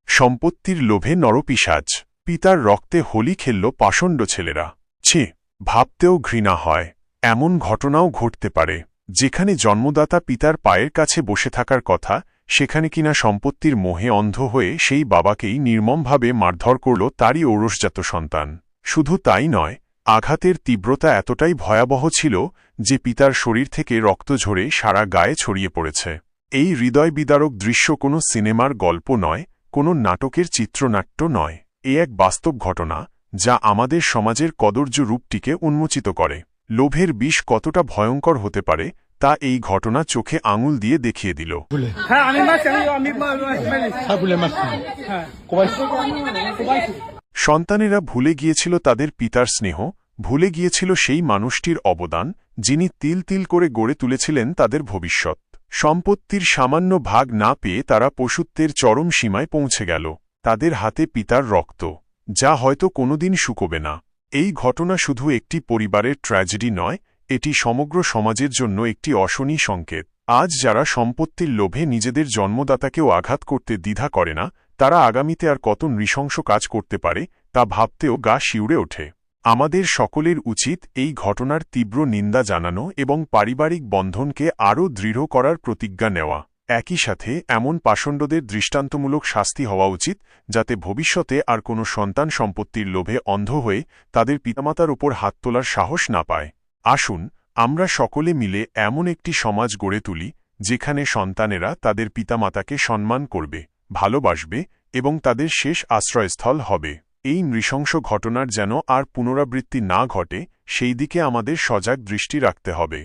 সম্পত্তির লোভে নরপিশাচ, পিতার রক্তে হোলি খেলল পাষণ্ড ছেলেরা। ছি, ভাবতেও ঘৃণা হয়। এমন ঘটনাও ঘটতে পারে যেখানে জন্মদাতা পিতার পায়ের কাছে বসে থাকার কথা, সেখানে কিনা সম্পত্তির মোহে অন্ধ হয়ে সেই বাবাকেই নির্মমভাবে মারধর করল তারই ঔরসজাত সন্তান। শুধু তাই নয়, আঘাতের তীব্রতা এতটাই ভয়াবহ ছিল যে পিতার শরীর থেকে রক্ত ঝরে সারা গায়ে ছড়িয়ে পড়েছে। এই হৃদয় বিদারক দৃশ্য কোনো সিনেমার গল্প নয়, কোনো নাটকের চিত্রনাট্য নয়। এ এক বাস্তব ঘটনা যা আমাদের সমাজের কদর্য রূপটিকে উন্মোচিত করে। লোভের বিষ কতটা ভয়ঙ্কর হতে পারে তা এই ঘটনা চোখে আঙুল দিয়ে দেখিয়ে দিল। সন্তানেরা ভুলে গিয়েছিল তাদের পিতার স্নেহ, ভুলে গিয়েছিল সেই মানুষটির অবদান যিনি তিল তিল করে গড়ে তুলেছিলেন তাদের ভবিষ্যৎ। সম্পত্তির সামান্য ভাগ না পেয়ে তারা পশুত্বের চরম সীমায় পৌঁছে গেল। তাদের হাতে পিতার রক্ত, যা হয়তো কোনোদিন শুকোবে না। এই ঘটনা শুধু একটি পরিবারের ট্র্যাজেডি নয়, এটি সমগ্র সমাজের জন্য একটি অশনি সংকেত। আজ যারা সম্পত্তির লোভে নিজেদের জন্মদাতাকেও আঘাত করতে দ্বিধা করে না, তারা আগামীতে আর কত নৃশংস কাজ করতে পারে তা ভাবতেও গা শিউরে ওঠে। আমাদের সকলের উচিত এই ঘটনার তীব্র নিন্দা জানানো এবং পারিবারিক বন্ধনকে আরও দৃঢ় করার প্রতিজ্ঞা নেওয়া। একই সাথে এমন পাষণ্ডদের দৃষ্টান্তমূলক শাস্তি হওয়া উচিত, যাতে ভবিষ্যতে আর কোনো সন্তান সম্পত্তির লোভে অন্ধ হয়ে তাদের পিতামাতার ওপর হাত তোলার সাহস না পায়। আসুন আমরা সকলে মিলে এমন একটি সমাজ গড়ে তুলি যেখানে সন্তানেরা তাদের পিতামাতাকে সম্মান করবে, ভালোবাসবে এবং তাদের শেষ আশ্রয়স্থল হবে। এই নৃশংস ঘটনার যেন আর পুনরাবৃত্তি না ঘটে, সেই দিকে আমাদের সজাগ দৃষ্টি রাখতে হবে।